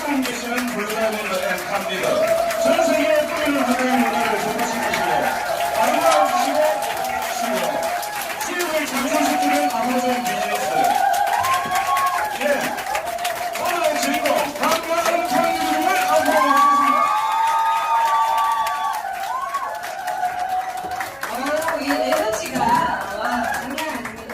하고 계시는 불가능 엠카입니다. 전 세계에 뿌리는 하나의 문화를 전파시키시고 아름다우시고 치유를 장성시키는 아무런 비즈니스. 예, 오늘의 주인공 강만한 청년들을 앞으로 모시겠습니다. 이 에너지가 와 장난 아닙니다.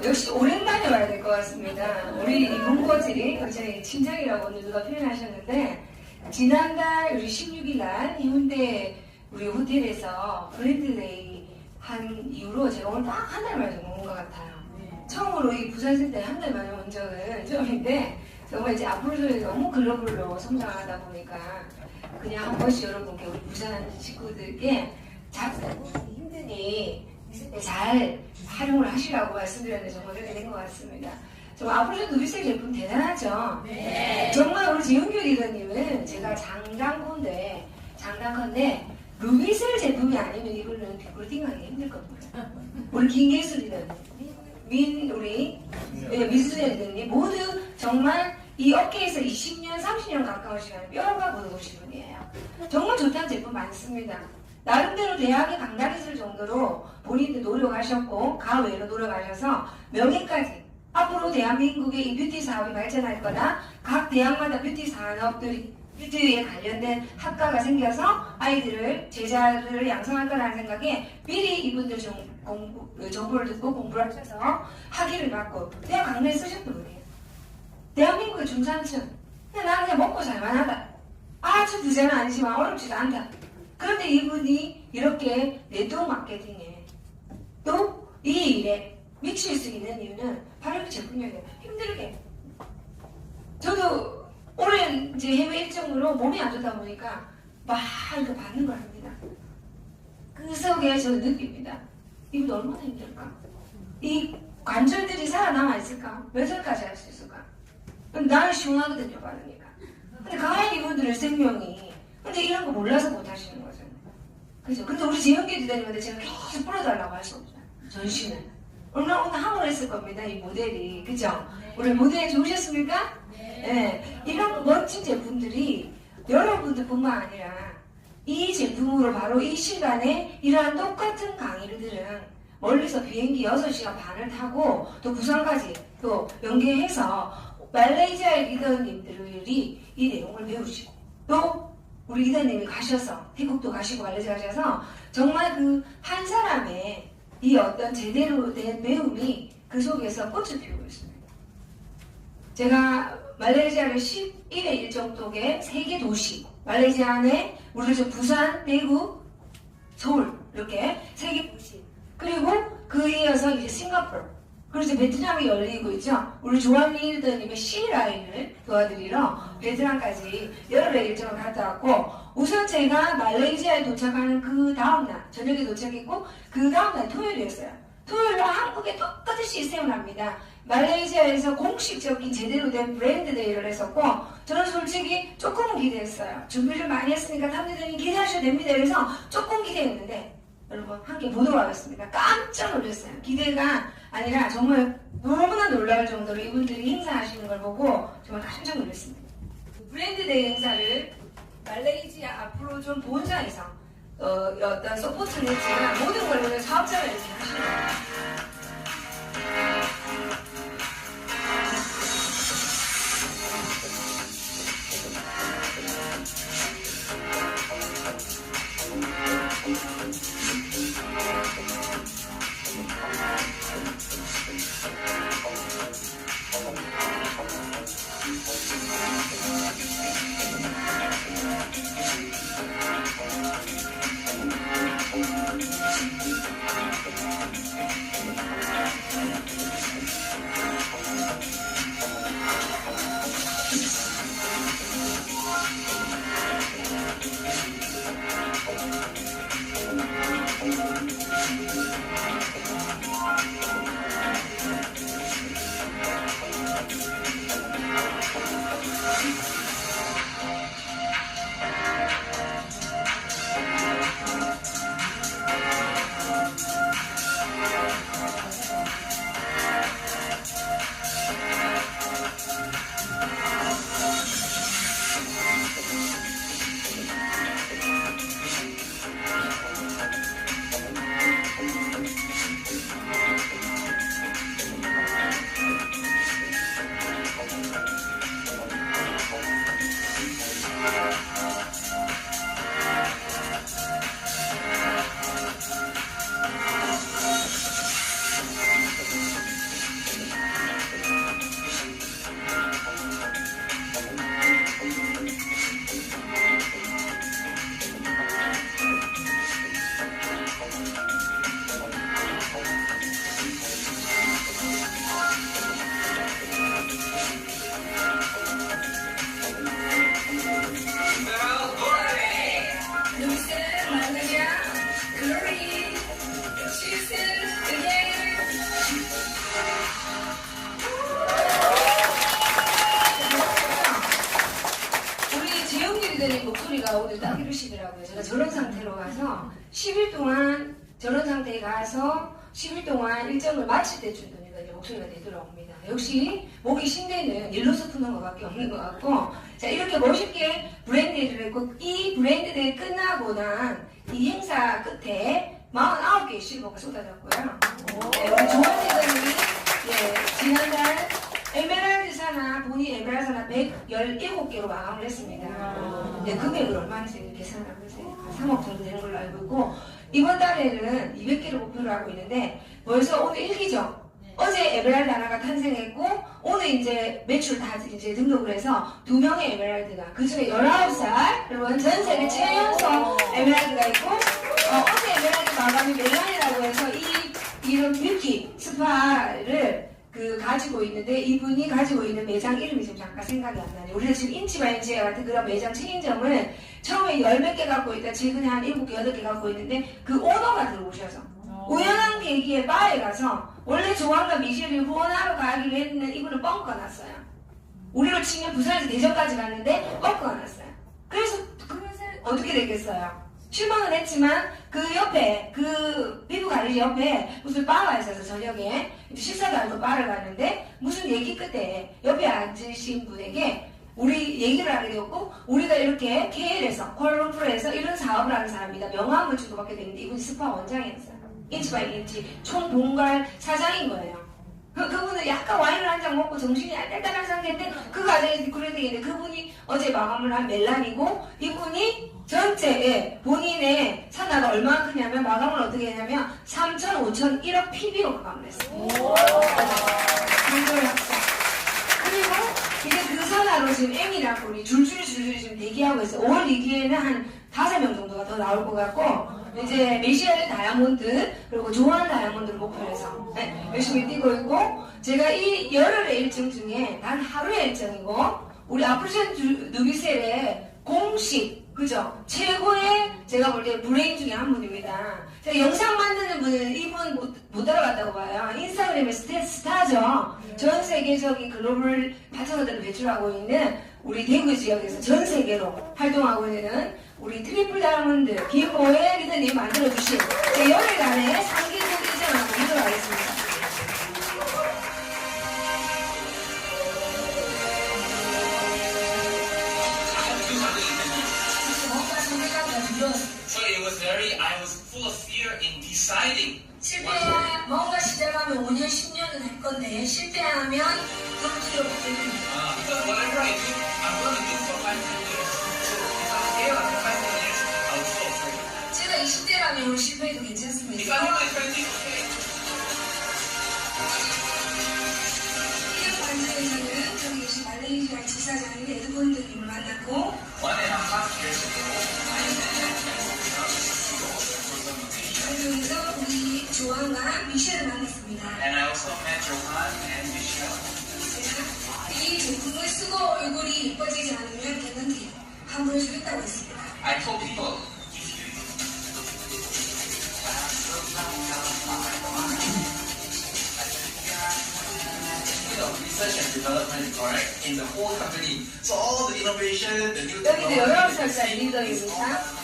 역시 오랜만에 와야 될 것 같습니다. 우리 이 문고들이 굉장히 친정이라고 오늘 누가 표현하셨는데 지난달 우리 16일 날 해운대 우리 호텔에서 브랜드데이 한 이후로 제가 오늘 딱 한 달 만에 온 것 같아요. 처음으로 이 부산센터에 한 달 만에 온 적은 처음인데 정말 이제 앞으로 너무 글로벌로 성장하다 보니까 그냥 한 번씩 여러분께 우리 부산 식구들께 힘드니 잘 활용을 하시라고 말씀드렸는데 정말 그렇게 된 것 같습니다. 정말 앞으로도 누리셀 제품 대단하죠? 네. 정말 우리 지은규 리더님은 제가 장담컨대 루비셀 제품이 아니면 이거는 빅그루팅하기 힘들 겁니다. 우리 김계수 리더님, 우리 미수재 리더님 모두 정말 이 업계에서 20년, 30년 가까운 시간을 뼈가 묻어보신 분이에요. 정말 좋다는 제품 많습니다. 나름대로 대학에 강당했을 정도로 본인도 노력하셨고 가외로 노력하셔서 명예까지 앞으로 대한민국의 이 뷰티 사업이 발전할 거다. 각 대학마다 뷰티 산업들이 뷰티에 관련된 학과가 생겨서 아이들을 제자를 양성할 거라는 생각에 미리 이분들 정보를 듣고 공부를 하셔서 학위를 받고 대학 강좌에 쓰셨던 분이에요. 대한민국의 중산층 나는 그냥 먹고 살만하다. 아주 부자는 아니지만 어렵지도 않다. 그런데 이분이 이렇게 네트워크 마케팅에 또 이 일에 미칠 수 있는 이유는 바로 그 제품이에요. 힘들게. 저도 오랜 이제 해외 일정으로 몸이 안 좋다 보니까 막 이거 받는 걸 합니다. 그 속에 저는 느낍니다. 이분 얼마나 힘들까? 이 관절들이 살아남아 있을까? 몇 살까지 할 수 있을까? 나는 시원하거든요, 받으니까. 근데 강한 이분들의 생명이 근데 이런 거 몰라서 못 하시는 거죠. 그죠? 근데 우리 재영기 기자님한테 제가 계속 풀어달라고 할 수 없어요. 전신을. 오늘 함을 했을 겁니다. 이 모델이. 그죠? 네. 오늘 모델 좋으셨습니까? 네. 네. 이런 멋진 제품들이 여러분들뿐만 아니라 이 제품으로 바로 이 시간에 이러한 똑같은 강의들은 멀리서 비행기 6시간 반을 타고 또 부산까지 또 연계해서 말레이시아의 리더님들이 이 내용을 배우시고 또 우리 리더님이 가셔서 태국도 가시고 말레이시아 가셔서 정말 그 한 사람의 이 어떤 제대로 된 배움이 그 속에서 꽃을 피우고 있습니다. 제가 말레이시아를 11회 일정 쪽에 3개 도시 말레이시아 안에 우리 부산, 대구, 서울 이렇게 3개 도시 그리고 그에 이어서 이제 싱가포르 그리고 이제 베트남이 열리고 있죠. 우리 조한 리더님의 C라인을 도와드리러 베트남까지 여러 배 일정을 갔다 왔고 우선 제가 말레이시아에 도착하는 그 다음날 저녁에 도착했고 그 다음날 토요일이었어요. 토요일날 한국에 똑같은 시스템을 합니다. 말레이시아에서 공식적인 제대로 된 브랜드 데이를 했었고 저는 솔직히 조금은 기대했어요. 준비를 많이 했으니까 탐리더님 기대하셔도 됩니다. 그래서 조금 기대했는데 여러분 함께 보도록 하겠습니다. 깜짝 놀랐어요. 기대가 아니라 정말 너무나 놀라울 정도로 이분들이 행사하시는 걸 보고 정말 깜짝 놀랐습니다. 브랜드 데이 행사를 말레이시아 앞으로 좀 본사에서 어떤 서포트를 했지만 모든 걸 사업자가 이렇게 하시는 거예요. 아버지가 오늘 딱 이러시더라고요. 제가 저런 상태로 가서 10일 동안 저런 상태에 가서 10일 동안 일정을 마칠 때쯤 되니까 이제 목소리가 되돌아옵니다. 역시 목이 쉰 데는 일로서 푸는 것밖에 없는 것 같고, 자, 이렇게 멋있게 브랜드를 했고, 이 브랜드대회 끝나고 난 이 행사 끝에 49개의 실버가 쏟아졌고요. 네, 우리 조한 대장님이 지난달 에메랄드 사나, 본인 에메랄드 사나 117개로 마감을 했습니다. 네, 금액을 얼마인지 계산을 해보세요. 한 3억 정도 되는 걸로 알고 있고, 이번 달에는 200개를 목표로 하고 있는데, 벌써 오늘 1기죠? 어제 에메랄드 하나가 탄생했고, 오늘 이제 매출 다 이제 등록을 해서 2명의 에메랄드가, 그 중에 19살, 여러분 전 세계 최연소 에메랄드가 있고, 어제 에메랄드 마감이 멜란이라고 해서 이런 뷰티 스파를 가지고 있는데, 이분이 가지고 있는 매장 이름이 지금 잠깐 생각이 안 나네요. 우리가 지금 인치바인치 같은 그런 매장 체인점을 처음에 10몇 개 갖고 있다, 최근에 한 7개, 8개 갖고 있는데, 그 오너가 들어오셔서 우연한 계기에 바에 가서 원래 조한과 미셸을 후원하러 가기로 했는데 이분은 뻥커 났어요. 우리로 치면 부산에서 대전까지 갔는데 뻥커 났어요. 그래서 어떻게 됐겠어요? 실망은 했지만 그 옆에 그 피부 가리지 옆에 무슨 바가 있어서 저녁에 식사도 하고 바를 갔는데 무슨 얘기 끝에 옆에 앉으신 분에게 우리 얘기를 하게 되었고, 우리가 이렇게 KL에서 콜롬프로에서 이런 사업을 하는 사람이다 명함을 주고받게 됐는데, 이분이 스파 원장이었어요. 인치바이 인치 총본갈 사장인 거예요. 그분은 약간 와인을 한 잔 먹고 정신이 알딸딸한 상태인데, 그 과정에서 그래야 되겠는데, 그분이 어제 마감을 한 멜란이고, 이분이 전체에 본인의 산하가 얼마나 크냐면 마감을 어떻게 했냐면 3천, 5천, 1억 PB로 마감을 했어요. 그리고 이제 그 산하로 지금 M이라고 우리 줄줄이 지금 대기하고 있어요. 5월 2기에는 한 5명 정도가 더 나올 것 같고, 이제 미셸 다이아몬드 그리고 조한 다이아몬드를 목표로 해서 열심히 뛰고 있고, 제가 이 열흘의 일정 중에 단 하루의 일정이고, 우리 아프리칸 누비셀의 공식 그죠? 최고의 제가 볼 때 브레인 중에 한 분입니다. 제가 영상 만드는 분은 이분 못 따라갔다고 봐요. 인스타그램의 스타죠. 전 세계적인 글로벌 파트너들을 배출하고 있는 우리 대구 지역에서 전 세계로 활동하고 있는 우리 트리플 다이아몬드 김보혜 리더님 만들어주신 제 열흘간의 상기국 일정을 보도록 하겠습니다. So I was full of fear in deciding. 뭔가 시작하면 5년, 10년은 할 건데 실패하면 덤지러 못 됩니다. Because whatever I do, I'm going to do for 5, 10 years. So if I fail after 5, 10 years, I was so afraid. 제가 20대라면 실패해도 괜찮습니다. If I'm in my 20s, okay. 이런 관점에서는 저기 계신 말레이시아 지사장인 에드본드님을 만났고, 1.5 years ago, 그래서 우리 조한과 미셸을 만났습니다. and I also met Johan and Michelle. 이 제품을 쓰고 얼굴이 예뻐지지 않으면 되는데 환불해주겠다고 했습니다. I told people, research and development, correct, in the whole company. So all the innovation, the new 여기도 technology. 19살짜리 리더입니다.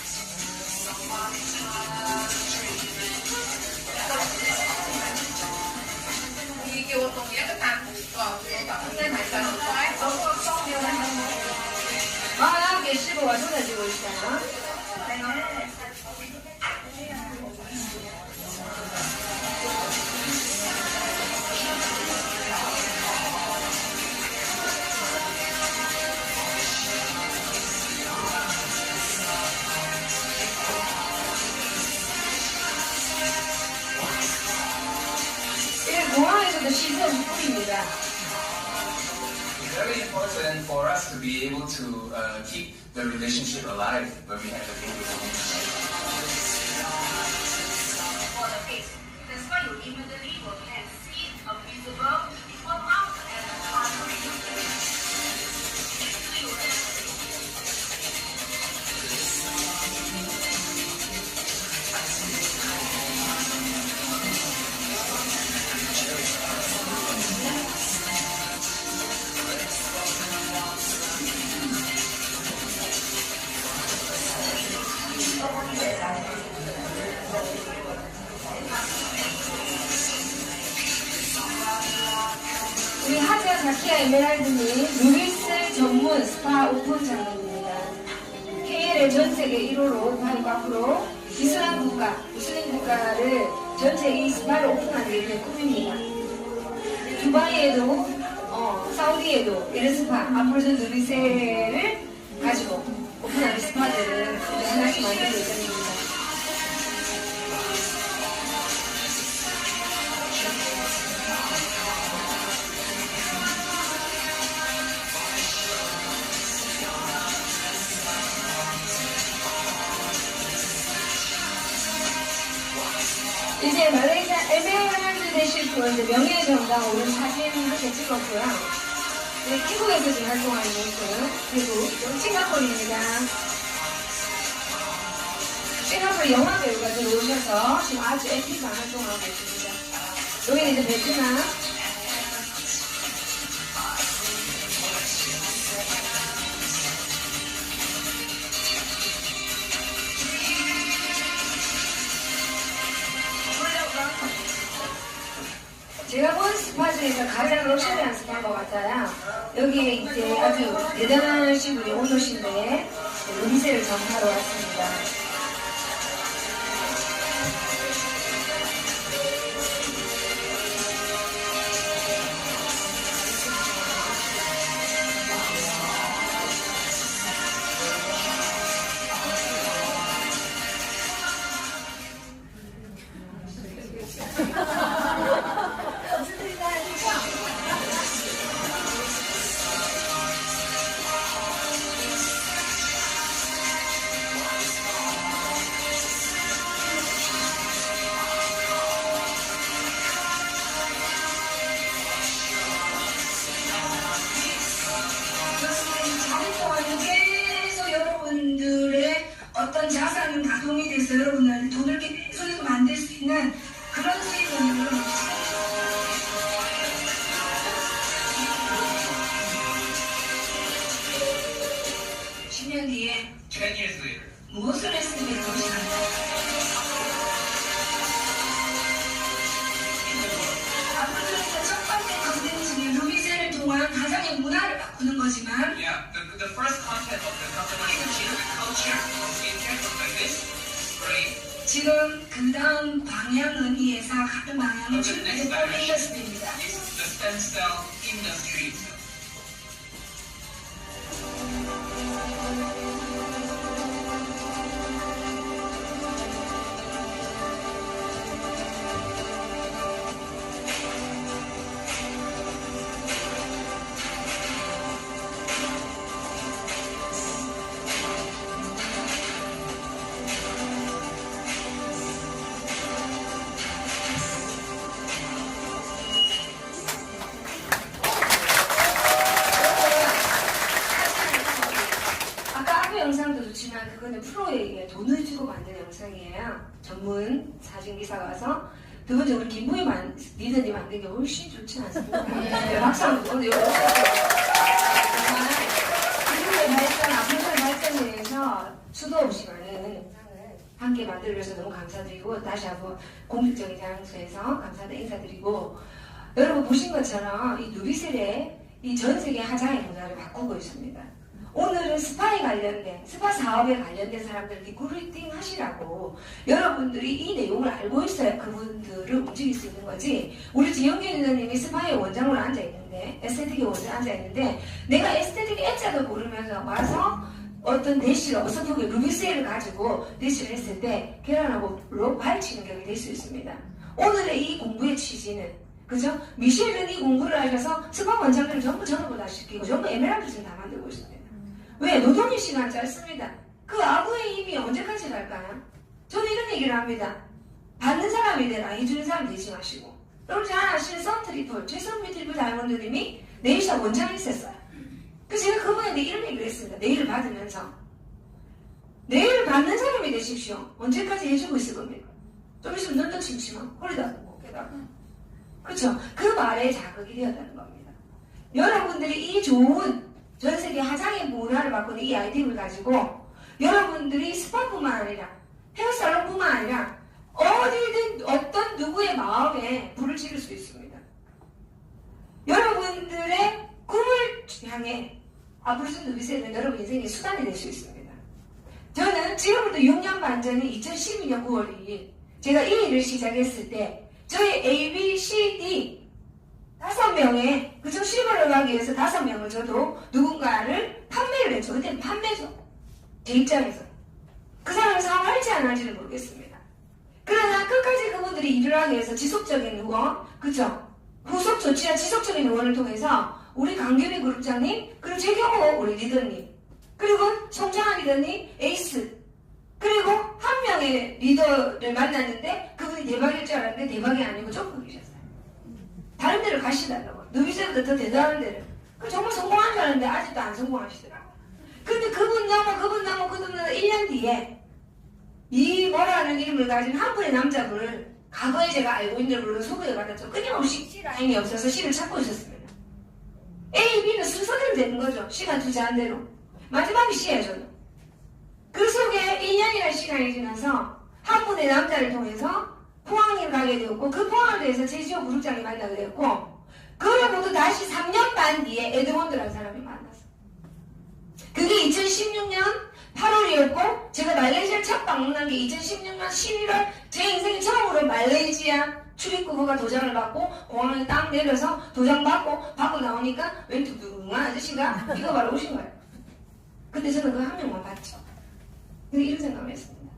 개 실버가 쏟아지고 있어요. 공항에서도 시선 뿌립니다. Very important for us to be able to keep the relationship alive when we have a baby. For the face, that's why you immediately will can see a visible form out and artery. 스파 자키아 에메랄드님 루비셀 전문 스파 오픈장입니다. KL의 전세계 1호로 바로 앞으로 이슬람 국가, 무슬림 국가를 전세계 이 스파를 오픈하는 게 제 꿈입니다. 두바이에도 사우디에도 이런 스파 앞으로 전 루비셀을 가지고 오픈하는 스파들을 하나씩 만들고 있습니다. 이제 말레이시아 에메랄드 되실 분 이제 명예정당 오른 사진 이렇게 찍었고요. 네, 태국에서 지금 활동하는 모습, 태국, 싱가포르입니다. 싱가포르 영화 배우가 들어오셔서 지금 아주 액티브한 활동을 하고 있습니다. 여기는 이제 베트남. 제가 본 스파 중에서 가장 럭셔리한 스파인 것 같아요. 여기에 이제 아주 대단하신 분이 오너신데 루비셀을 전파하러 왔습니다. 계속 여러분들의 어떤 자산은 가동이 돼서 여러분들한테 돈을 계속 만들 수 있는 그런 수익을 10년 뒤에 10 years later, 무엇을 했으면 좋으시나요? 앞으로 첫 번째 컨텐츠는 루비셀을 통한 가정의 문화를 바꾸는 거지만 yeah, the first content of the company is to change the culture of skincare from like this, great. 지금 그 다음 방향은 이 회사가 가는 방향은 The 지금 next 폴리 direction 인더스트리입니다. is the stem cell industry itself. 아까 앞에 영상도 좋지만 그거는 프로에게 돈을 주고 만든 영상이에요. 전문 사진기사가 와서 두 번째 우리 김부희 리더님 만든 게 훨씬 좋지 않습니까? 네, 박수 한번 주고 정말 기술의 발전, 앞으로의 발전을 위해서 수도 없이 많은 영상을 함께 만들어줘서 너무 감사드리고 다시 한번 공식적인 장소에서 감사하다 인사드리고 여러분 보신 것처럼 이 누비셀의 이 전 세계 하자의 문화를 바꾸고 있습니다. 오늘은 스파에 관련된, 스파 사업에 관련된 사람들 리크루팅 하시라고 여러분들이 이 내용을 알고 있어야 그분들을 움직일 수 있는 거지. 우리 지영규 리더님이 스파의 원장으로 앉아있는데, 에스테틱의 원장으로 앉아있는데, 내가 에스테틱 애자도 모르면서 와서 어떤 대시를 어설프게 루비셀을 가지고 대시를 했을 때 계란하고 발치는 격이 될 수 있습니다. 오늘의 이 공부의 취지는 그죠? 미셸은 이 공부를 하셔서 스파 원장들을 전부 전업을 다 시키고 전부 에메랄드를 다 만들고 있습니다. 왜? 노동의 시간 짧습니다. 그 아구의 힘이 언제까지 갈까요? 저는 이런 얘기를 합니다. 받는 사람이 되라, 해주는 사람 되지 마시고. 여러분 잘 아시는 썬트리플, 최선미 트리플 다이아몬드님이 네일샵 원장을 했었어요. 그래서 제가 그분한테 이런 얘기를 했습니다. 네일을 받으면서. 네일을 받는 사람이 되십시오. 언제까지 해주고 있을 겁니까? 좀 있으면 눈도 침침하고 허리도 아프고 게다가. 그렇죠? 그 말에 자극이 되었다는 겁니다. 여러분들이 이 좋은 전 세계 화장의 문화를 바꾸는 이 아이템을 가지고 여러분들이 스파뿐만 아니라 헤어살론뿐만 아니라 어디든 어떤 누구의 마음에 불을 지를 수 있습니다. 여러분들의 이상의 아프로존 누비세는 여러분 인생의 수단이 될 수 있습니다. 저는 지금부터 6년 반 전인 2012년 9월 2일 제가 이 일을 시작했을 때 저희 A, B, C, D 5명의 그중 실버를 가기 위해서 5명을 저도 누군가를 판매를 했죠. 그때는 판매죠. 제 입장에서. 그 사람이 사업할지 안 할지는 모르겠습니다. 그러나 끝까지 그분들이 일을 하기 위해서 지속적인 후원, 그죠? 후속 조치와 지속적인 후원을 통해서 우리 강규미 그룹장님, 그리고 제 경우 우리 리더님, 그리고 송장한 리더님, 에이스, 그리고 한 명의 리더를 만났는데 그분이 대박일 줄 알았는데 대박이 아니고 조금이셨어요. 다른 데를 가시달라고. 누비세보다 더 대단한 데를. 정말 성공한 줄 알았는데 아직도 안 성공하시더라고요. 근데 그분 넘어 1년 뒤에 이 뭐라는 이름을 가진 한 분의 남자분을 과거에 제가 알고 있는 분으로 소개해받았죠. 끊임없이 C 라인이 없어서 C를 찾고 있었습니다. A, B는 순서대로 되는 거죠. 시간 투자한 대로. 마지막이 C예요, 저는. 그 속에 2년이라는 시간이 지나서 한 분의 남자를 통해서 포항에 가게 되었고 그 포항을 위해서 제주도 그룹장이 만나게 되었고 그러고도 다시 3년 반 뒤에 에드먼드라는 사람이 만났어요. 그게 2016년 8월이었고 제가 말레이시아를 첫 방문한 게 2016년 11월 제 인생에 처음으로 말레이시아 출입국가 도장을 받고 공항에 딱 내려서 도장 받고 나오니까 웬 두둥한 아저씨가 이거 바로 오신 거예요. 근데 저는 그 한 명만 봤죠. 근데 이런 생각을 했습니다.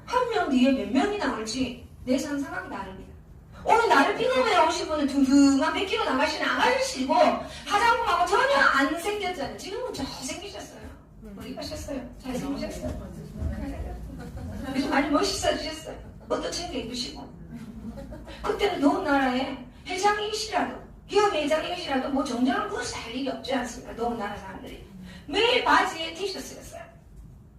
한 명 뒤에 몇 명이 나올지 내 상상하기 다릅니다. 오늘 나를 픽업해 오신 분은 둥둥한 100kg 나가시는 아가씨고 화장품하고 전혀 안 생겼잖아요. 지금은 잘생기셨어요. 어디 가셨어요? 잘생기셨어요. 요즘 많이 멋있어지셨어요. 옷도 챙겨 입으시고. 그때는 더운 나라에 회장이시라도 기업 회장이시라도 뭐 정장을 그것이 할 일이 없지 않습니까? 더운 나라 사람들이 매일 바지에 티셔츠였어요.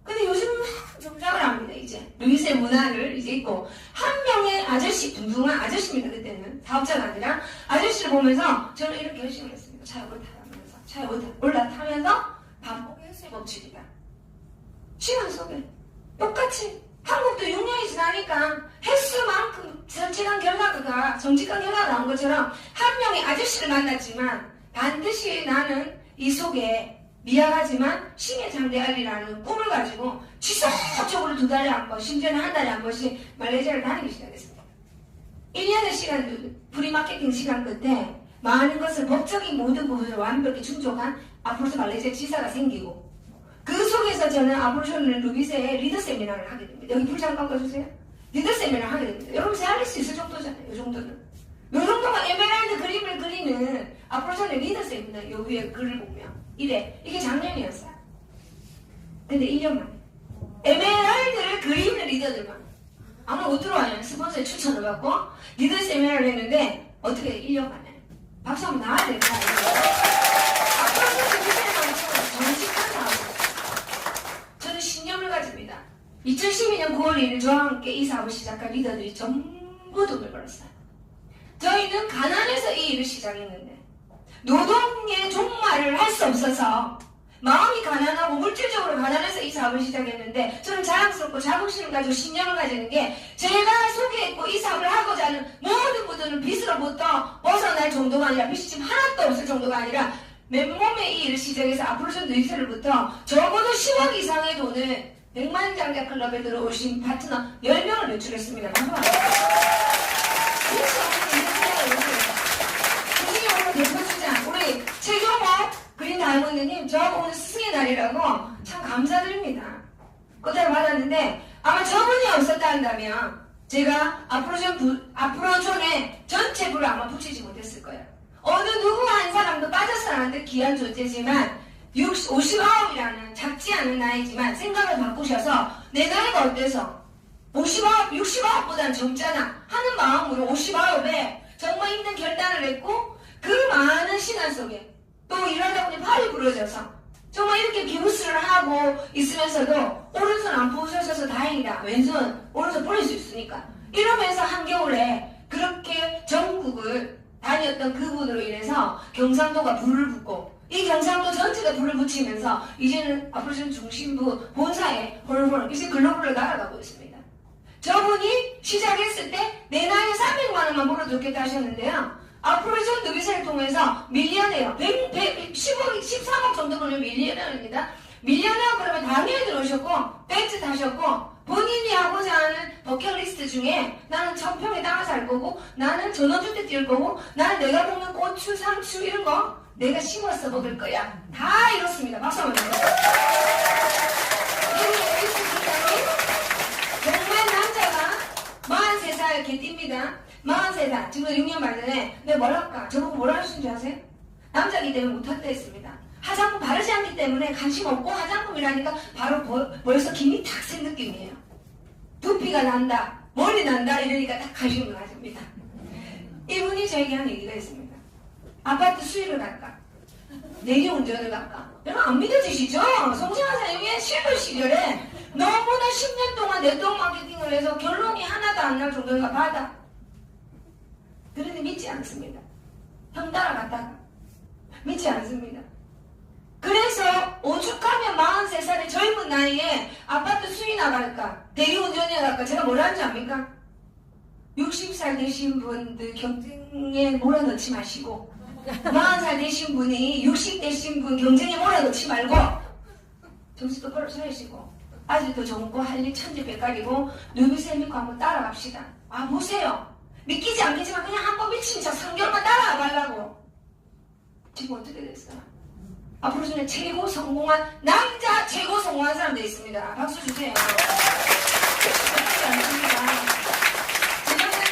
근데 요즘은 정장을 합니다. 이제 루이스의 문화를 이제 입고 한 명의 아저씨, 둥둥한 아저씨입니다. 그때는 사업자가 아니라 아저씨를 보면서 저는 이렇게 결심을 했습니다. 차에 올라타면서 차에 올라타면서 반복의 횟수의 법칙이다. 시간 속에 똑같이 한국도 6년이 지나니까 횟수만큼 정직한 결과가 나온 것처럼 한 명의 아저씨를 만났지만 반드시 나는 이 속에 미안하지만 심해장대할이라는 꿈을 가지고 지속적으로 2달에 한 번, 심지어는 한 달에 한 번씩 말레이시아를 다니기 시작했습니다. 1년의 시간, 프리마케팅 시간 끝에 많은 것을 법적인 모든 부분을 완벽히 충족한 아프로존 말레이시아 지사가 생기고 그 속에서 저는 아프로존 루비세의 리더 세미나를 하게 됩니다. 여기 불 잠깐 꺼주세요. 리더 세미나를 하게 됩니다. 여러분 잘할 수 있을 정도잖아요. 이 정도는. 이 정도가 에메랄드 그림을 그리는 아프로존의 리더 세미나 요 위에 글을 보면 이래. 이게 작년이었어요. 근데 1년 만에. 에메랄드를 그리는 리더들만. 아무나 못 들어와요. 스폰서의 추천을 받고 리더 세미나를 했는데 어떻게 1년 만에. 박수 한번 나와야 될까? 아프로존 리더들만큼 정직한 사람. 저는 신념을 가집니다. 2012년 9월 1일 저와 함께 이 사업을 시작한 리더들이 전부 돈을 벌었어요. 저희는 가난해서 이 일을 시작했는데 노동의 종말을 할 수 없어서 마음이 가난하고 물질적으로 가난해서 이 사업을 시작했는데 저는 자랑스럽고 자긍심을 가지고 신념을 가지는 게 제가 소개했고 이 사업을 하고자 하는 모든 분들은 빚으로부터 벗어날 정도가 아니라 빚이 지금 하나도 없을 정도가 아니라 맨몸에 이 일을 시작해서 앞으로선 누이세로부터 적어도 10억 이상의 돈을 100만 장자 클럽에 들어오신 파트너 10명을 매출했습니다. 대표주장 우리 최경호 그린 다이몬드님 저하고 오늘 스승의 날이라고 참 감사드립니다. 꽃다발 받았는데 아마 저분이 없었다 한다면 제가 아프로존의 전체 부를 아마 붙이지 못했을 거예요. 어느 누구 한 사람도 빠져서 나는데 귀한 존재지만 59이라는 작지 않은 나이지만 생각을 바꾸셔서 내 나이가 어때서 59, 69보다는 젊잖아 하는 마음으로 59에 정말 힘든 결단을 했고 그 많은 시간 속에 또 일하다 보니 팔이 부러져서 정말 이렇게 기부스를 하고 있으면서도 오른손 안 부서져서 다행이다. 왼손 오른손 뿌릴 수 있으니까 이러면서 한겨울에 그렇게 전국을 다녔던 그분으로 인해서 경상도가 불을 붙고 이 경상도 전체가 불을 붙이면서 이제는 아프로존 중심부 본사에 홀홀 이제 글로벌로 날아가고 있습니다. 저분이 시작했을 때 내 나이에 300만 원만 벌어줬겠다 하셨는데요. 아프로존 누비세를 통해서 밀리언에요. 10억 10억, 13억 정도 벌면 밀리언어입니다. 밀리언어 그러면 당연히 들어오셨고, 벤츠 타셨고, 본인이 하고자 하는 버킷리스트 중에 나는 1000평에 땅을 살 거고, 나는 전원주택 띄울 거고, 나는 내가 먹는 고추, 상추 이런 거 내가 심어서 먹을 거야. 다 이렇습니다. 박수 한번 주세요. 정말 남자가 43살 개띠입니다. 43살 지금 6년 만에 내가 뭐랄까 저보고 뭐라 하시는 줄 아세요? 남자이기 때문에 못한다 했습니다. 화장품 바르지 않기 때문에 관심 없고 화장품이라니까 바로 벌써 김이 탁 센 느낌이에요. 두피가 난다, 머리 난다 이러니까 딱 관심을 가집니다. 이분이 저에게 한 얘기가 있습니다. 아파트 수입을 갈까? 내리운전을 갈까? 여러분 안 믿어지시죠? 송승환 선생님이 실물 시절에 너무나 10년 동안 네트워크 마케팅을 해서 결론이 하나도 안 날 정도가 받아. 그런데 믿지 않습니다. 형 따라갔다가 믿지 않습니다. 그래서 오죽하면 43살의 젊은 나이에 아파트 수리나 갈까? 대리운전이나 갈까? 제가 뭐라 하는지 압니까? 60살 되신 분들 경쟁에 몰아넣지 마시고 40살 되신 분이 60 되신 분 경쟁에 몰아넣지 말고 정신 똑바로 차리시고 아직도 젊고 할 일 천지백갈이고 누비세 믿고 한번 따라갑시다. 아 보세요. 믿기지 않겠지만 그냥 한번 미친 척 3개월만 따라가 달라고. 지금 어떻게 됐어요? 앞으로 중에 최고 성공한 남자 최고 성공한 사람도 있습니다. 박수 주세요. 그렇지 않습니다.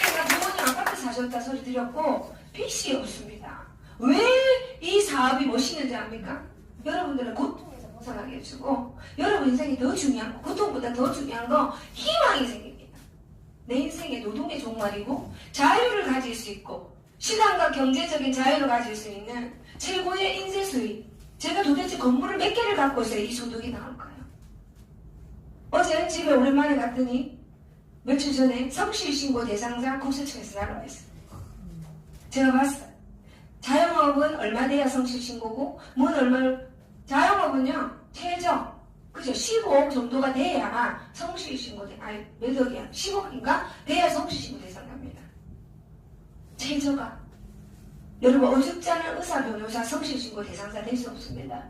제가 부모님 아파트 사셨다 소리 드렸고 빚이 없습니다. 왜 이 사업이 멋있는지 압니까? 여러분들은 고통에서 벗어나게 해주고 여러분 인생이 더 중요한 거, 고통보다 더 중요한 거 희망이 생깁니다. 내 인생의 노동의 종말이고 자유를 가질 수 있고 시간과 경제적인 자유를 가질 수 있는 최고의 인쇄 수입. 제가 도대체 건물을 몇 개를 갖고 있어야 이 소득이 나올까요? 어제 집에 오랜만에 갔더니 며칠 전에 성실신고 대상자 국세청에서 나가고 있어요. 제가 봤어요. 자영업은 얼마 돼야 성실신고고 뭔 얼마를 자영업은요 최저 그죠 15억 정도가 돼야 성실신고 아니 몇 억이야 10억인가 돼야 성실신고 대상자입니다. 최저가 여러분 어줍지 않은 의사 변호사 성실신고 대상자 될 수 없습니다.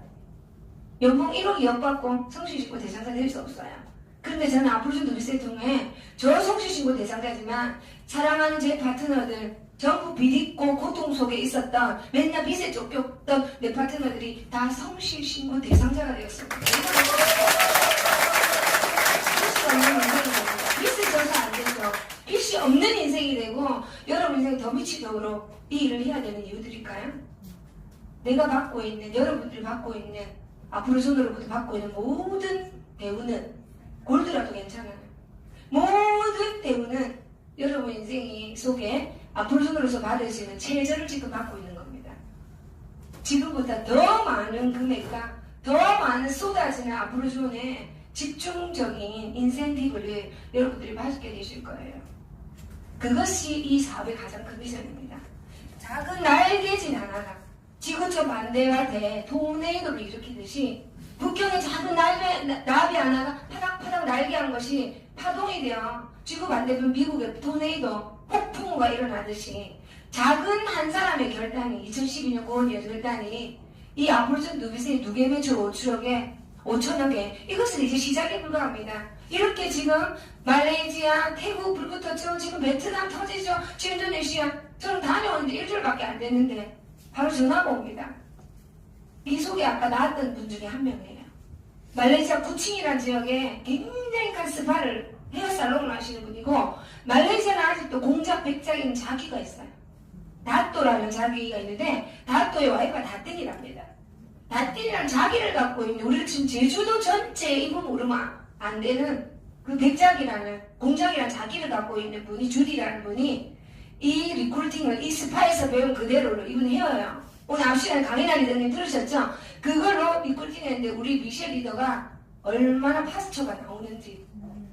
연봉 1억 2억 받고 성실신고 대상자 될 수 없어요. 그런데 저는 앞으로 좀 누비세 통해 저 성실신고 대상자지만 사랑하는 제 파트너들 전부 비딛고 고통 속에 있었던 맨날 빚에 쫓겼던 내 파트너들이 다 성실신고 대상자가 되었습니다. 빚을 져서 안 되죠. 빚이 없는 인생이 되고 여러분 인생이 더 미치도록 이 일을 해야 되는 이유들일까요? 내가 받고 있는 여러분들이 받고 있는 앞으로 손으로부터 받고 있는 모든 대우는 골드라도 괜찮아요. 모든 대우는 여러분 인생이 속에 앞으로 손으로서 받을 수 있는 최저를 지금 받고 있는 겁니다. 지금보다 더 많은 금액과 더 많은 쏟아지는 앞으로 존에 집중적인 인센티브를 여러분들이 받게 되실 거예요. 그것이 이 사업의 가장 큰 비전입니다. 작은 날개짓 하나가 지구촌 반대와 토네이도를 일으키듯이 북경의 작은 나비 하나가 파닥파닥 날개한 것이 파동이 되어 지구 반대편 미국의 토네이도 폭풍우가 일어나듯이 작은 한 사람의 결단이 2012년 9월 결단이 이 아프리카 누비세의 2개 매출 5천억에 이것은 이제 시작에 불과합니다. 이렇게 지금 말레이시아, 태국 불 붙었죠. 지금 베트남 터지죠. 지금 인도네시아 저는 다녀오는데 일주일밖에 안 됐는데 바로 전화가 옵니다. 이 속에 아까 나왔던 분 중에 한 명이에요. 말레이시아 쿠칭이라는 지역에 굉장히 큰 스파를 헤어살롱을 하시는 분이고 말레이시아는 아직도 공작 백작인 자기가 있어요. 다또라는 자기가 있는데 다또의 와이프가 다띵이랍니다. 다띵이라는 자기를 갖고 있는 우리 지금 제주도 전체 이분 모르면 안 되는 그 백작이라는 공작이라는 자기를 갖고 있는 분이 주디라는 분이 이 리크루팅을 이 스파에서 배운 그대로로 이분 헤어요. 오늘 9시간에 강의나 리더님 들으셨죠? 그걸로 리크루팅했는데 우리 미셸 리더가 얼마나 파스처가 나오는지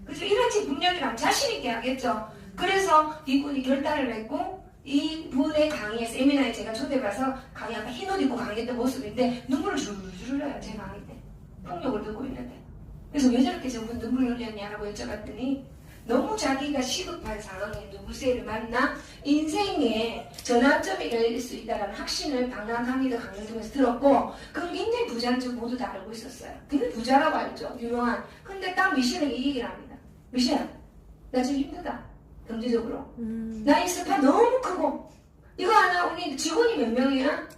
그래서 이런 분명이랑 자신있게 하겠죠. 그래서 이분이 결단을 맺고 이분의 강의에 세미나에 제가 초대받아서 강의하다 흰옷 입고 강의했던 모습인데 눈물을 줄줄 흘려요. 제 강의 때 폭력을 듣고 있는데 그래서 왜 저렇게 저분 눈물을 흘렸냐라고 여쭤봤더니 너무 자기가 시급한 상황에 누구세를 만나 인생에 전환점이 열릴 수 있다는 확신을 방랑 강의도 강연 통해서 들었고 그걸 굉장히 부자인지 모두 다 알고 있었어요. 굉장히 부자라고 알죠. 유명한. 근데 딱 미셸에게 이 얘기를 합니다. 미셸, 나 지금 힘들다. 경제적으로. 나 이 스파 너무 크고 이거 하나 우리 직원이 몇 명이야?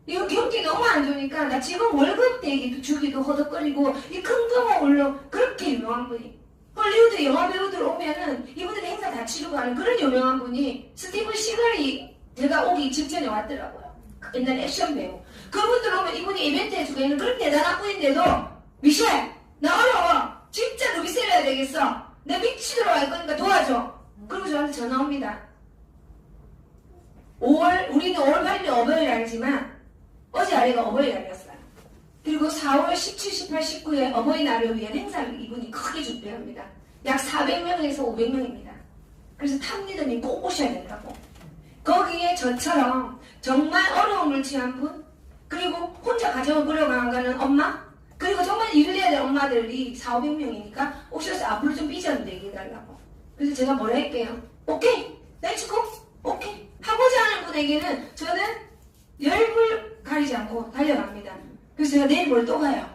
이거 경기 너무 안 좋으니까 나 지금 월급 대기도 주기도 허덕거리고 이 큰 거만 올려. 그렇게 유명한 분이 헐리우드 영화 배우들 오면은 이분들이 행사 다 치르고 하는 그런 유명한 분이 스티븐 시걸이 제가 오기 직전에 왔더라고요. 옛날 액션 배우. 그분들 오면 이분이 이벤트 해주고 있는 그런 대단한 분인데도 미셸 나 어려워. 진짜 루비셀 해야 되겠어. 내 미치도록 할 거니까 도와줘. 그리고 저한테 전화 옵니다. 우리는 5월 8일 어버이날이지만 어제 아래가 어버이날이었어요. 그리고 4월 17, 18, 19에 어버이날을 위한 행사를 이분이 크게 준비합니다. 약 400명에서 500명입니다. 그래서 탑리더님 꼭 오셔야 된다고. 거기에 저처럼 정말 어려움을 취한 분, 그리고 혼자 가정을 꾸려가는 엄마, 그리고 정말 일을 해야 될 엄마들이 4, 500명이니까 오셔서 앞으로 좀 비전 얘기해달라고. 그래서 제가 뭐라 할게요? 오케이! 렛츠고! 오케이! 하고자 하는 분에게는 저는 열불 가리지 않고 달려갑니다. 그래서 제가 내일 모레 또 가요.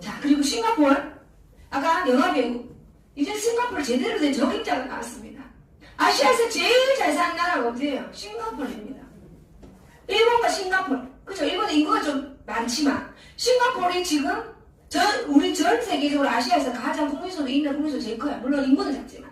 자, 그리고 싱가포르. 아까 영화배우. 이제 싱가포르 제대로 된 적임자가 나왔습니다. 아시아에서 제일 잘 사는 나라가 어디예요? 싱가포르입니다. 일본과 싱가포르. 그죠? 일본은 인구가 좀 많지만 싱가포르이 지금 우리 전 세계적으로 아시아에서 가장 국민소득 있는 국민소득 제일 커요. 물론 인구는 작지만.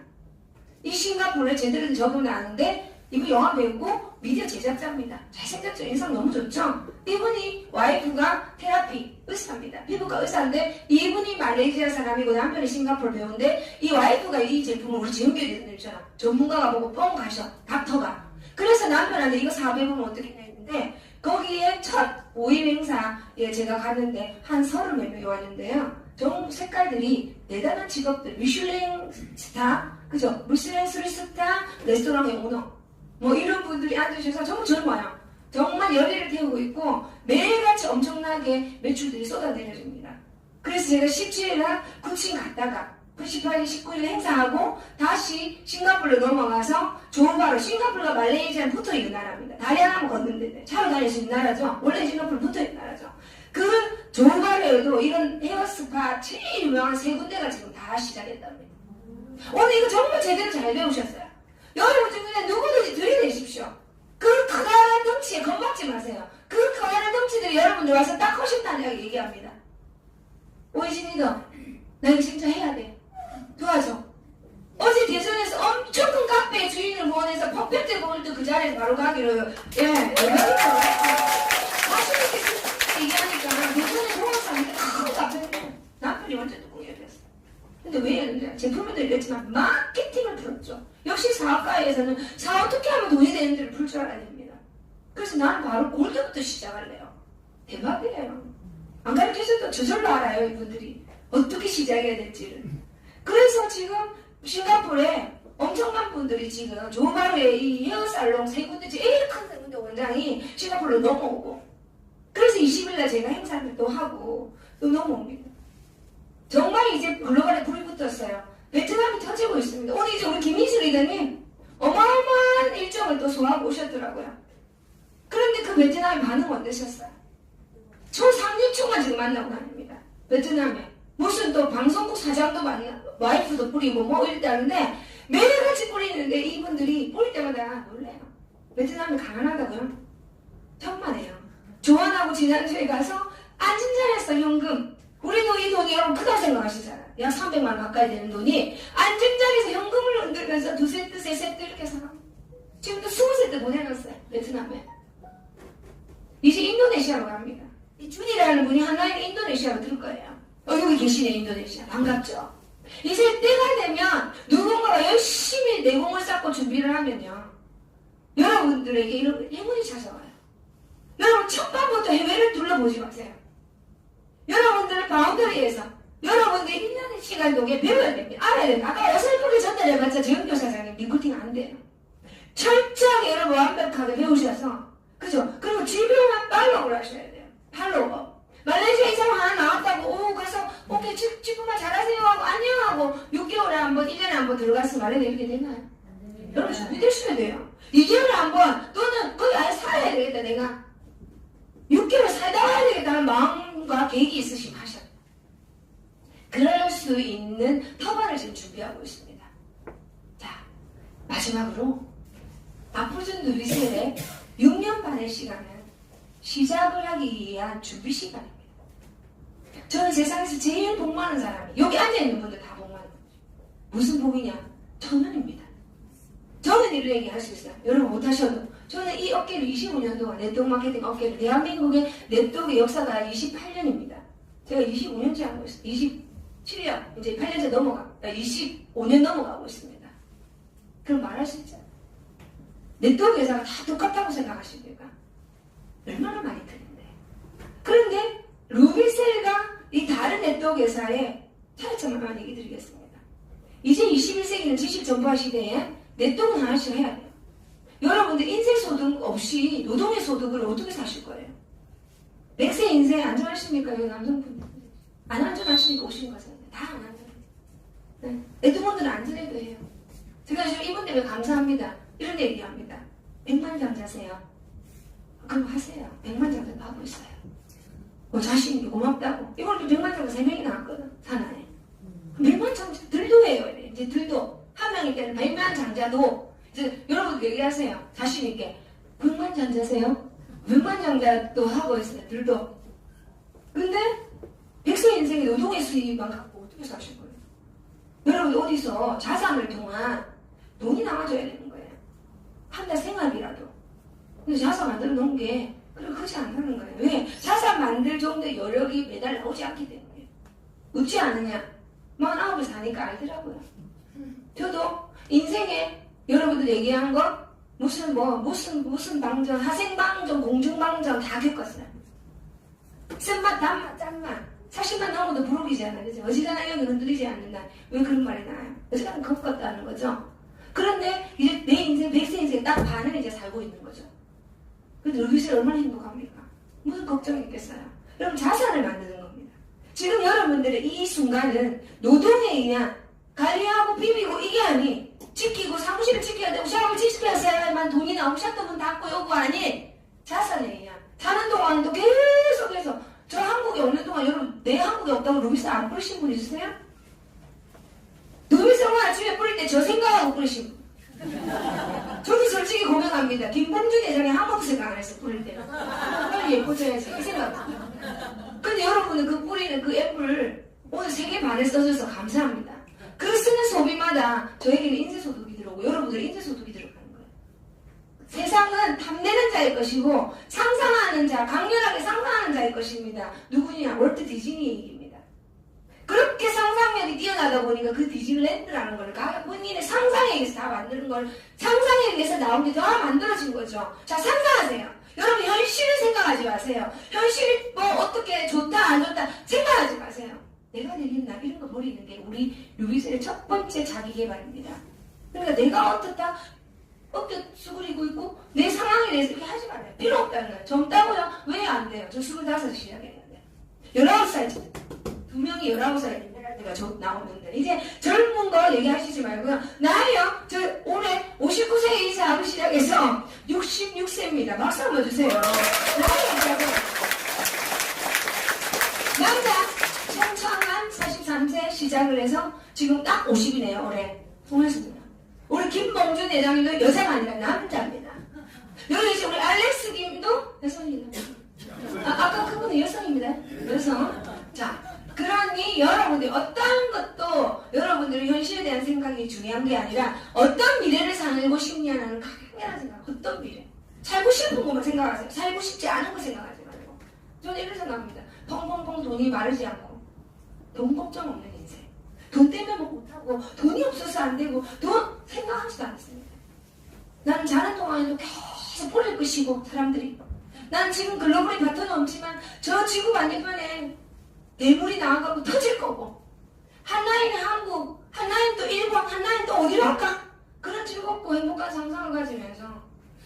이 싱가포르에 제대로 된 적응이 나는데 이거 영화 배우고 미디어 제작자입니다. 잘생겼죠? 인상 너무 좋죠? 이분이 와이프가 테라피 의사입니다. 피부과 의사인데 이분이 말레이시아 사람이고 남편이 싱가포르 배우인데 이 와이프가 이 제품을 우리 지은교에 있잖아. 전문가가 보고 뻥 가셔. 닥터가. 그래서 남편한테 이거 사업해보면 어떻겠냐 했는데 거기에 첫 5일 행사에 제가 갔는데 한 30몇 명이 왔는데요. 정 색깔들이 대단한 직업들. 미슐랭 스타, 그죠? 미슐랭 3스타 레스토랑의 오너. 뭐 이런 분들이 앉으셔서 정말 젊어요. 정말 열의를 태우고 있고 매일같이 엄청나게 매출들이 쏟아내려집니다. 그래서 제가 17일날 쿠칭 갔다가 18일, 19일 행사하고 다시 싱가포르로 넘어가서 조우바로 싱가포르가 말레이시아랑 붙어있는 나라입니다. 다리 하나만 걷는데 차로 다닐 수 있는 나라죠. 원래 싱가포르 붙어있는 나라죠. 그 조우바로에도 이런 헤어스파 제일 유명한 3군데가 지금 다 시작했답니다. 오늘 이거 정말 제대로 잘 배우셨어요. 여러분 중 그냥 누구든지 들이대십시오. 그 커다란 덩치에 겁먹지 마세요. 그 커다란 덩치들이 여러분들 와서 딱 하신다는 얘기합니다. 오이진이도 나 이거 진짜 해야 돼. 도와줘. 어제 대전에서 엄청 큰 카페의 주인을 후원해서 퍼펙트 골드 그 자리에 바로 가기로 대박이다. 사실 얘기하니까 대전에 후원사한테 큰 카페인데 남편이 완전 뚜껑이었어. 근데 왜 했는데 제품을 늘렸지만 마케팅을 풀었죠. 역시 사업가에서는 어떻게 하면 돈이 되는지를 풀 줄 알아야 됩니다. 그래서 나는 바로 골드부터 시작할래요. 대박이에요. 안 가르쳐줘도 저절로 알아요. 이분들이 어떻게 시작해야 될지를. 그래서 지금 싱가포르에 엄청난 분들이 지금 조바르의 이 헤어살롱 3군데 제일 큰 3군데 원장이 싱가포르로 넘어오고, 그래서 20일날 제가 행사를 또 하고 또 넘어옵니다. 정말 이제 글로벌에 불이 붙었어요. 베트남이 터지고 있습니다. 오늘 이제 우리 김희수 리더님 어마어마한 일정을 또 소화하고 오셨더라고요. 그런데 그 베트남의 반응 어떠셨어요? 총 3년 지금 만나고 다닙니다. 베트남에. 무슨 또 방송국 사장도 만나, 와이프도 뿌리고 뭐 이랬다는데 매일같이 뿌리는데 이분들이 뿌릴 때마다 놀래요. 베트남이 가난하다고요? 천만에요. 조언하고 지난주에 가서 앉은 자리에서 현금. 우리도 이 돈이 여러분 크다고 생각하시잖아요. 약 300만 원 가까이 되는 돈이 앉은 자리에서 현금을 흔들면서 2세트, 3세트 이렇게 해서 지금도 20세트 보내놨어요. 베트남에. 이제 인도네시아로 갑니다. 이 준이라는 분이 하나의 인도네시아로 들 거예요. 여기 계시네. 인도네시아. 반갑죠? 이제 때가 되면 누군가가 열심히 내공을 쌓고 준비를 하면요, 여러분들에게 이런 행운이 찾아와요. 여러분 첫 밤부터 해외를 둘러보지 마세요. 여러분들은 바운더리에서 여러분들이 1년의 시간 동안 배워야 됩니다. 알아야 됩니다. 아까 어설프게 전달해봤자 정교 사장님 리크팅 안 돼요. 철저하게 여러분 완벽하게 배우셔서, 그죠? 그리고 질병만 팔로우를 하셔야 돼요. 팔로우. 말레이시아 이사람 하나 나왔다고, 그래서 오케이, 직분만 잘하세요 하고 안녕하고 6개월에 한 번, 1년에 한 번 들어가서 말해도 이렇게 되나요? 여러분 준비되시면 돼요. 2개월에 한 번 또는 거기 아예 살아야 되겠다. 내가 6개월 살다 와야 되겠다는 마음과 계획이 있으시면 하셔야 돼요. 그럴 수 있는 터반을 지금 준비하고 있습니다. 자, 마지막으로 앞으로 누비셀의 6년 반의 시간은 시작을 하기 위한 준비 시간입니다. 저는 세상에서 제일 복 많은 사람이 여기 앉아있는 분들 다 복 많은 거죠. 무슨 복이냐? 천원입니다. 저는 이런 얘기 할 수 있어요. 여러분 못하셔도 저는 이 업계를 25년 동안 네트워크 마케팅 업계를 대한민국의 네트워크 역사가 28년입니다. 제가 25년째 하고 있어요. 27년 이제 8년째 25년 넘어가고 있습니다. 그럼 말할 수 있잖아요. 네트워크 회사가 다 똑같다고 생각하십니까? 얼마나 많이 틀린데. 그런데 루비셀과 이 다른 네트워크 회사의 차이점을 한번 얘기 드리겠습니다. 이제 21세기는 지식 전파 시대에 네트워크는 하나씩 해야 돼요. 여러분들 인생소득 없이 노동의 소득을 어떻게 사실 거예요? 100세 인생 안전하십니까? 여기 남성분들 안 안전하시니까 오시는 거잖아요. 다 안 안전해요. 네. 네트워크들은 안전해도 해요. 제가 지금 이분 때문에 감사합니다. 이런 얘기합니다. 100만장자세요. 그럼 하세요. 100만장자 하고 있어요. 자신이 고맙다고. 이번에 100만장자 3명이 나왔거든. 산하에. 100만장자 들도 해요. 이제 들도. 한 명일 때는 100만장자도 이제 여러분 얘기하세요. 자신있게. 100만장자세요? 100만장자도 하고 있어요. 들도. 근데 100세 인생의 노동의 수입만 갖고 어떻게 사실 거예요? 여러분 어디서 자산을 통한 돈이 나와줘야 되는 거예요. 한 달 생활비라도. 근데 자산 만들어 놓은 게 그렇게 크지 않다는 거예요. 왜? 자산 만들 정도의 여력이 매달 나오지 않기 때문에. 웃지 않느냐? 49을 사니까 알더라고요. 저도 인생에 여러분들 얘기한 거 무슨 방정, 하생방정, 공중방정 다 겪었어요. 쓴맛, 단맛, 짠맛. 40만 넘어도 부르기지 않아요. 그죠? 어지간하게 흔들리지 않는다. 왜 그런 말이 나와요? 어지간하게 겪었다는 거죠. 그런데 이제 내 인생, 100세 인생 딱 반을 이제 살고 있는 거죠. 근데 루비셀 얼마나 행복합니까? 무슨 걱정이 있겠어요? 여러분 자산을 만드는 겁니다. 지금 여러분들의 이 순간은 노동에 의한 관리하고 비비고 이게 아니 지키고 사무실을 지켜야 되고 샤워를 지켜야만 돈이 나오고 샷도문 닫고 요거 아니 자산에 의한 사는 동안도 계속해서 저 한국에 오는 동안 여러분 내 한국에 없다고 루비셀 안 뿌리신 분 있으세요? 루비셀 오늘 아침에 뿌릴 때 저 생각하고 뿌리신 분 저도 솔직히 고백합니다. 김봉준 회장이 한 번도 생각 안 했어 뿌릴 때는 빨리 예뻐져야지 이 생각합니다. 근데 여러분은 그 뿌리는 그 앱을 오늘 3개 반을 써줘서 감사합니다. 그 쓰는 소비마다 저에게는 인쇄소득이 들어오고 여러분들 인쇄소득이 들어가는 거예요. 세상은 탐내는 자의 것이고 상상하는 자, 강렬하게 상상하는 자의 것입니다. 누구냐? 월트 디즈니입니다. 그렇게 상상력이 뛰어나다 보니까 그 디즈니랜드라는 걸 본인의 상상에 의해서 다 만드는 걸 상상에 의해서 나온 게 다 만들어진 거죠. 자, 상상하세요. 여러분 현실을 생각하지 마세요. 현실이 뭐 어떻게 좋다 안 좋다 생각하지 마세요. 내가 되겠나 이런 거 버리는 게 우리 루비셀의 첫 번째 자기 개발입니다. 그러니까 내가 어떻다 어깨 수그리고 있고 내 상황에 대해서 이렇게 하지 말아요. 필요 없다는 거예요. 젊다고요? 왜 안 돼요? 저 25살 시작했는데 19살 2명이 19살에 때가 나오는데 이제 젊은 거 얘기하시지 말고요. 나이요? 저 올해 59세 이사하고 시작해서 66세입니다. 박수 한번 주세요. 나이 얘기하고 남자 청청한 43세 시작을 해서 지금 딱 50이네요. 올해 통했습니다. 우리 김봉준 회장님도 여자가 아니라 남자입니다. 여기 이제 우리 알렉스 김도 여성입니다. 아까 그분은 여성입니다. 여성. 자, 그러니 여러분들 어떤 것도 여러분들의 현실에 대한 생각이 중요한 게 아니라 어떤 미래를 살고 싶냐는 강렬한 생각. 어떤 미래. 살고 싶은 것만 생각하세요. 살고 싶지 않은 거 생각하지 말고. 저는 이런 생각합니다. 펑펑펑 돈이 마르지 않고 돈 걱정 없는 인생. 돈 때문에 뭐 못하고 돈이 없어서 안 되고 돈 생각하지도 않습니다. 나는 자는 동안에도 계속 뿌릴 것이고 사람들이 난 지금 글로벌이 바터 넘지만 저 지구 반대편에 뇌물이 나와가고 터질 거고 하나인 한국, 하나인 또 일본, 하나인 또 어디로 할까? 그런 즐겁고 행복한 상상을 가지면서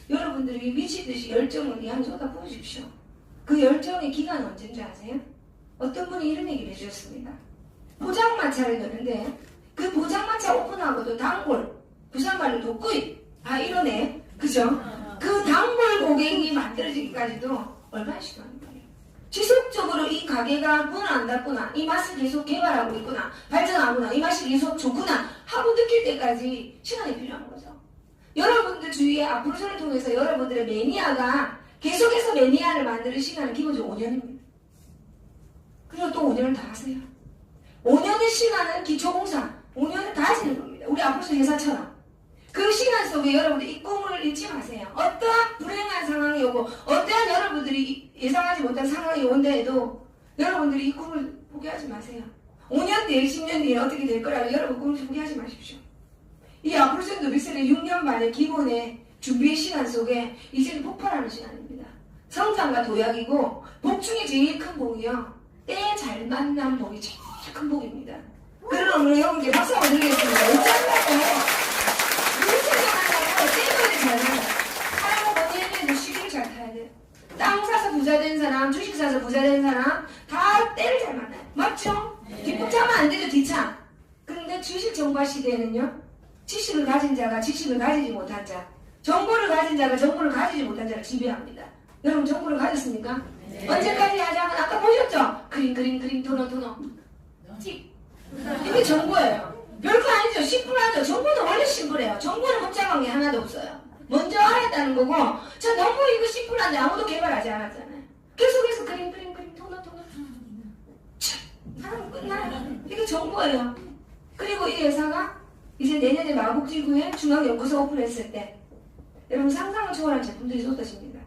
여러분들이 미치듯이 열정을 이 안에 쏟아부으십시오. 그 열정의 기간은 언제인지 아세요? 어떤 분이 이런 얘기를 해주셨습니다. 포장마차를 여는데 그 포장마차 오픈하고도 단골, 부산말로 독구이, 이러네, 그죠? 그 단골 고객이 만들어지기까지도 얼마나 시간이 걸려요? 지속적으로 이 가게가 문 안 닫구나, 이 맛을 계속 개발하고 있구나, 발전하구나, 이 맛이 계속 좋구나 하고 느낄 때까지 시간이 필요한 거죠. 여러분들 주위에 앞으로를 통해서 여러분들의 매니아가 계속해서 매니아를 만드는 시간은 기본적으로 5년입니다. 그리고 또 5년을 다 하세요. 5년의 시간은 기초공사, 5년을 다 하시는 겁니다. 우리 앞으로 회사처럼. 그 시간 속에 여러분들 이 꿈을 잃지 마세요. 어떠한 불행한 상황이 오고 어떠한 여러분들이 예상하지 못한 상황이 온다 해도 여러분들이 이 꿈을 포기하지 마세요. 5년 뒤에 10년 뒤에 어떻게 될 거라고 여러분 꿈을 포기하지 마십시오. 이 아프로젠 누비셀의 6년 만의 기본의 준비의 시간 속에 이제는 폭발하는 시간입니다. 성장과 도약이고 복 중에 제일 큰 복이요. 때 잘 만난 복이 제일 큰 복입니다. 그럼 오늘 여러분께 박수 한번 드리겠습니다. 어쩌라고 누비셀을 만나고 때문에 잘 만나. 사람은 어디 했는데 시기를 잘 타야 돼. 땅 사서 부자 된 사람, 주식 사서 부자 된 사람 다 때를 잘 만나요. 맞죠? 뒷북 차면 안 되죠, 뒤차. 그런데 주식 정과 시대에는요. 지식을 가진 자가 지식을 가지지 못한 자, 정보를 가진 자가 정보를 가지지 못한 자를 지배합니다. 여러분 정보를 가졌습니까? 네. 언제까지 하자면 아까 보셨죠? 그림, 토너. 이게 정보예요. 별거 아니죠. 심플하죠. 정보는 원래 심플해요. 정보는 복잡한 게 하나도 없어요. 먼저 알았다는 거고, 저 너무 이거 심플한데 아무도 개발하지 않았잖아요. 계속해서 그림, 토너. 하면 끝나요. 이게 정보예요. 그리고 이 회사가 이제 내년에 마곡지구에 중앙연구소 오픈했을 때 여러분 상상을 초월한 제품들이 쏟아집니다.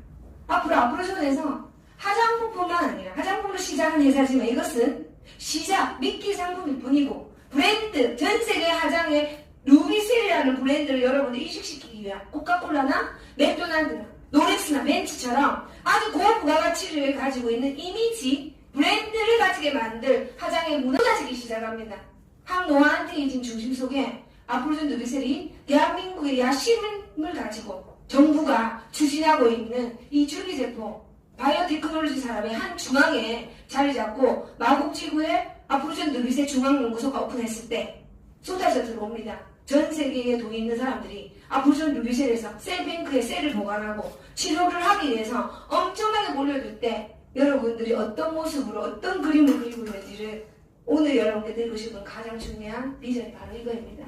앞으로 아프로존에서 화장품뿐만 아니라 화장품으로 시작한 회사지만 이것은 시작, 미끼 상품일 뿐이고 브랜드, 전 세계 화장의 루비셀이라는 브랜드를 여러분들 이식시키기 위한 코카콜라나 맥도날드나 노렉스나 벤츠처럼 아주 고부가가치를 가지고 있는 이미지 브랜드를 가지게 만들 화장의 문화가 쏟아지기 시작합니다. 항노화안티에이징 중심 속에 아프로존 누비셀이 대한민국의 야심을 가지고 정부가 추진하고 있는 이 줄기세포 바이오테크놀로지 산업의 한 중앙에 자리 잡고 마곡지구에 아프로존 누비셀 중앙연구소가 오픈했을 때 쏟아져 들어옵니다. 전 세계에 돈 있는 사람들이 아프로존 누비셀에서 셀뱅크에 셀을 보관하고 치료를 하기 위해서 엄청나게 몰려들 때 여러분들이 어떤 모습으로 어떤 그림을 그리고 있는지를 오늘 여러분께 드리고 싶은 가장 중요한 비전이 바로 이거입니다.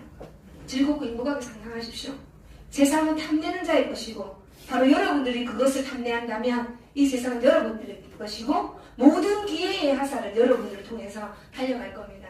즐겁고 행복하게 상상하십시오. 세상은 탐내는 자의 것이고 바로 여러분들이 그것을 탐내한다면 이 세상은 여러분들의 것이고 모든 기회의 하사를 여러분들을 통해서 달려갈 겁니다.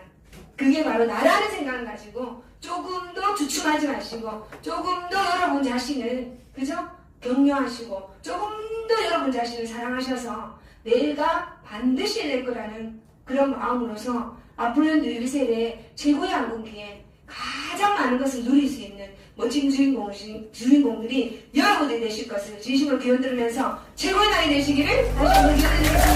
그게 바로 나라는 생각을 가지고 조금 더 주춤하지 마시고 조금 더 여러분 자신을 그죠? 격려하시고 조금 더 여러분 자신을 사랑하셔서 내가 반드시 해낼 거라는 그런 마음으로서 아프로존 누비셀의 최고의 항공기에 가장 많은 것을 누릴 수 있는 멋진 주인공들이 여러분들이 되실 것을 진심으로 기원드리면서 최고의 날이 되시기를 다시 한번 기원드리겠습니다.